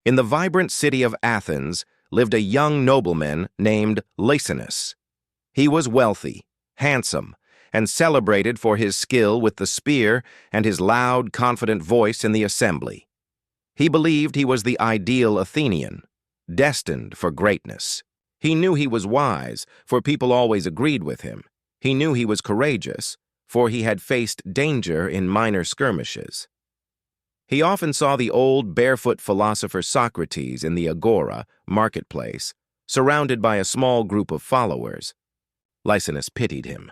In the vibrant city of Athens lived a young nobleman named Lycinus. He was wealthy, handsome, and celebrated for his skill with the spear and his loud, confident voice in the assembly. He believed he was the ideal Athenian, destined for greatness. He knew he was wise, for people always agreed with him. He knew he was courageous, for he had faced danger in minor skirmishes. He often saw the old, barefoot philosopher Socrates in the agora, marketplace, surrounded by a small group of followers. Lycinus pitied him.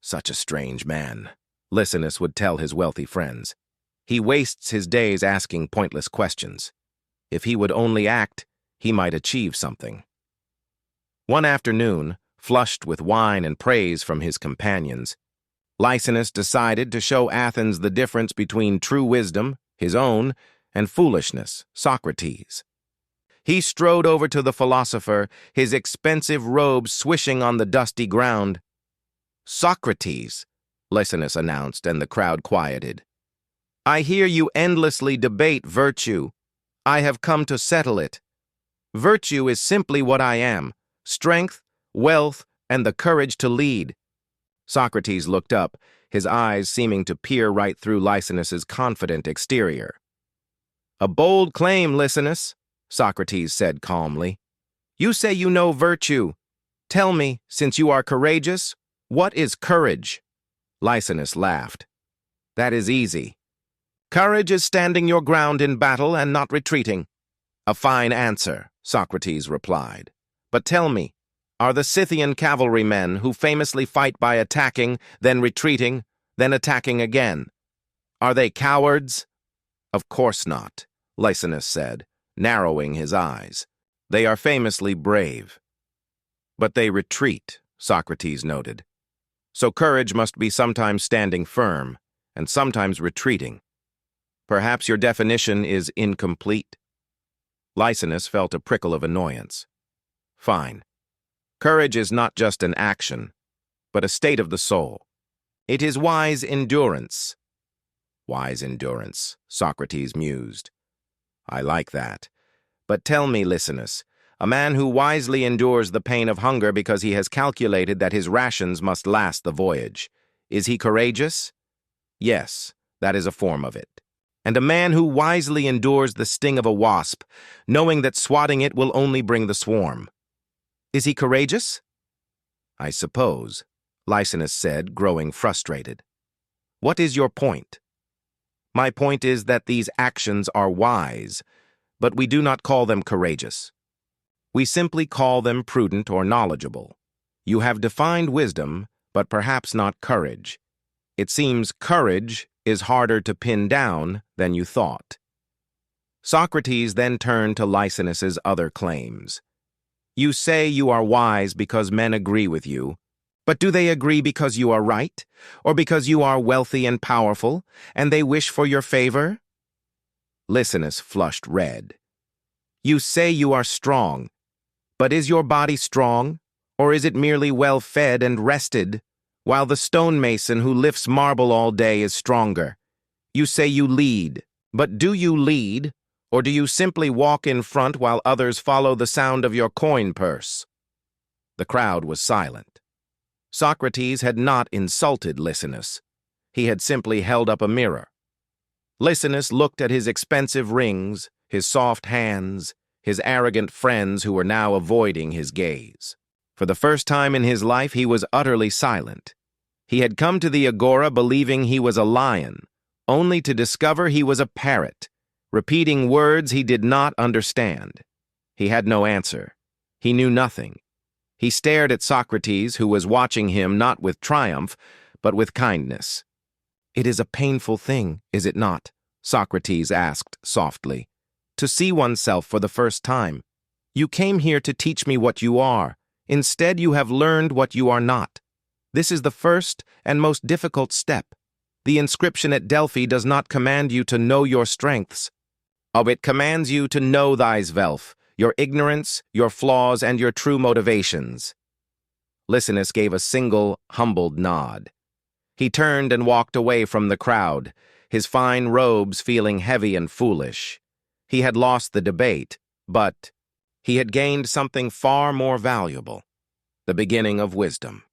"Such a strange man," Lycinus would tell his wealthy friends. "He wastes his days asking pointless questions. If he would only act, he might achieve something." One afternoon, flushed with wine and praise from his companions, Lycinus decided to show Athens the difference between true wisdom, his own, and foolishness, Socrates. He strode over to the philosopher, his expensive robe swishing on the dusty ground. "Socrates," Lycinus announced, and the crowd quieted. "I hear you endlessly debate virtue. I have come to settle it. Virtue is simply what I am: strength, wealth, and the courage to lead." Socrates looked up, his eyes seeming to peer right through Lycinus's confident exterior. "A bold claim, Lycinus," Socrates said calmly. "You say you know virtue. Tell me, since you are courageous, what is courage?" Lycinus laughed. "That is easy. Courage is standing your ground in battle and not retreating." "A fine answer," Socrates replied. "But tell me, are the Scythian cavalrymen who famously fight by attacking, then retreating, then attacking again, are they cowards?" "Of course not," Lycinus said, narrowing his eyes. "They are famously brave." "But they retreat," Socrates noted. "So courage must be sometimes standing firm, and sometimes retreating. Perhaps your definition is incomplete." Lycinus felt a prickle of annoyance. "Fine. Courage is not just an action, but a state of the soul. It is wise endurance." "Wise endurance," Socrates mused. "I like that. But tell me, Lycinus, a man who wisely endures the pain of hunger because he has calculated that his rations must last the voyage, is he courageous?" "Yes, that is a form of it." "And a man who wisely endures the sting of a wasp, knowing that swatting it will only bring the swarm, is he courageous?" "I suppose," Lycinus said, growing frustrated. "What is your point?" "My point is that these actions are wise, but we do not call them courageous. We simply call them prudent or knowledgeable. You have defined wisdom, but perhaps not courage. It seems courage is harder to pin down than you thought." Socrates then turned to Lycinus's other claims. "You say you are wise because men agree with you, but do they agree because you are right, or because you are wealthy and powerful, and they wish for your favor?" Lycinus flushed red. "You say you are strong, but is your body strong, or is it merely well-fed and rested, while the stonemason who lifts marble all day is stronger? You say you lead, but do you lead, or do you simply walk in front while others follow the sound of your coin purse?" The crowd was silent. Socrates had not insulted Lycinus. He had simply held up a mirror. Lycinus looked at his expensive rings, his soft hands, his arrogant friends who were now avoiding his gaze. For the first time in his life, he was utterly silent. He had come to the agora believing he was a lion, only to discover he was a parrot, repeating words he did not understand. He had no answer. He knew nothing. He stared at Socrates, who was watching him not with triumph, but with kindness. "It is a painful thing, is it not?" Socrates asked softly. "To see oneself for the first time. You came here to teach me what you are. Instead, you have learned what you are not. This is the first and most difficult step. The inscription at Delphi does not command you to know your strengths. Oh, it commands you to know Thyself, your ignorance, your flaws, and your true motivations." Lycinus gave a single, humbled nod. He turned and walked away from the crowd, his fine robes feeling heavy and foolish. He had lost the debate, but he had gained something far more valuable, the beginning of wisdom.